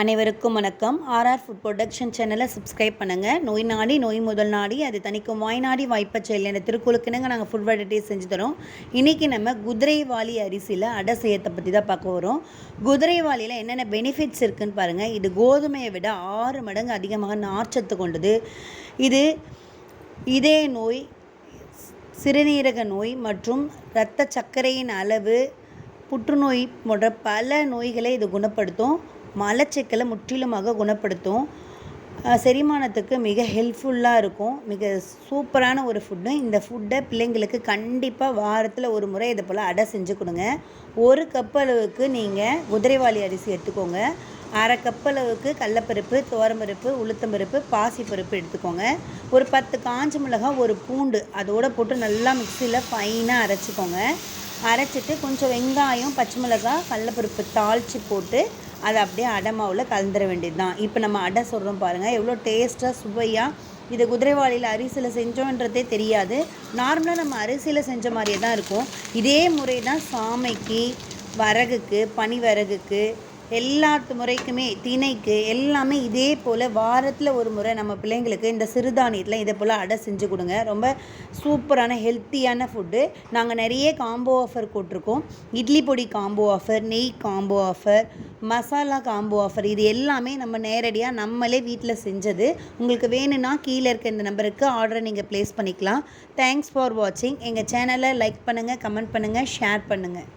அனைவருக்கும் வணக்கம். RR food production சேனலை சப்ஸ்கிரைப் பண்ணுங்கள். நோய் நாடி நோய் முதல் நாடி அது தணிக்கும் வாய் நாடி வாய்ப்பச் செயல் என்ற திருக்குறளுக்குனுங்க நாங்கள் ஃபுட் வெரைட்டி செஞ்சு தரோம். இன்றைக்கி நம்ம குதிரைவாலி அரிசியில் அடை செய்யத்தை பற்றி தான் பார்க்க வரோம். குதிரைவாலியில் என்னென்ன பெனிஃபிட்ஸ் இருக்குதுன்னு பாருங்கள். இது கோதுமையை விட 6 மடங்கு அதிகமாக நார்ச்சத்து கொண்டது. இது இதய நோய், சிறுநீரக நோய் மற்றும் இரத்த சர்க்கரையின் அளவு, புற்றுநோய் போன்ற பல நோய்களை இது குணப்படுத்தும். மலச்சிக்கலை முற்றிலுமாக குணப்படுத்தும். செரிமானத்துக்கு மிக ஹெல்ப்ஃபுல்லாக இருக்கும். மிக சூப்பரான ஒரு ஃபுட்டு. இந்த ஃபுட்டை பிள்ளைங்களுக்கு கண்டிப்பாக வாரத்தில் ஒரு முறை இதை போல் அடை செஞ்சு கொடுங்க. 1 கப் அளவுக்கு நீங்கள் குதிரைவாலி அரிசி எடுத்துக்கோங்க. 1/2 கப் அளவுக்கு கடலப்பருப்பு, துவரம்பருப்பு, உளுத்தம்பருப்பு, பாசிப்பருப்பு எடுத்துக்கோங்க. ஒரு 10 காஞ்ச மிளகாய், ஒரு பூண்டு அதோடு போட்டு நல்லா மிக்சியில் ஃபைனாக அரைச்சிக்கோங்க. அரைச்சிட்டு கொஞ்சம் வெங்காயம், பச்சை மிளகாய், கடலப்பருப்பு தாளித்து போட்டு அதை அப்படியே அடை மாவில் கலந்துட வேண்டியது தான். இப்போ நம்ம அடை சொல்கிறோம் பாருங்கள், எவ்வளோ டேஸ்ட்டாக சுவையாக. இது குதிரைவாலியில் அரிசியில் செஞ்சோன்றதே தெரியாது. நார்மலாக நம்ம அரிசியில் செஞ்ச மாதிரியே தான் இருக்கும். இதே முறை தான் சாமைக்கு, வரகுக்கு, பனி வரகுக்கு, எல்லாத்து முறைக்குமே, திணைக்கு எல்லாமே இதே போல் வாரத்தில் ஒரு முறை நம்ம பிள்ளைங்களுக்கு இந்த சிறுதானியத்தில் இதை போல் அடை செஞ்சு கொடுங்க. ரொம்ப சூப்பரான ஹெல்த்தியான ஃபுட்டு. நாங்கள் நிறைய காம்போ ஆஃபர் போட்டிருக்கோம். இட்லி பொடி காம்போ ஆஃபர், நெய் combo offer, masala combo offer. இது எல்லாமே நம்ம நேரடியாக நம்மளே வீட்டில் செஞ்சது. உங்களுக்கு வேணும்னா கீழே இருக்க இந்த நம்பருக்கு ஆர்டரை நீங்கள் ப்ளேஸ் பண்ணிக்கலாம். தேங்க்ஸ் ஃபார் வாட்சிங். எங்கள் சேனலை லைக் பண்ணுங்கள், கமெண்ட் பண்ணுங்கள், ஷேர் பண்ணுங்கள்.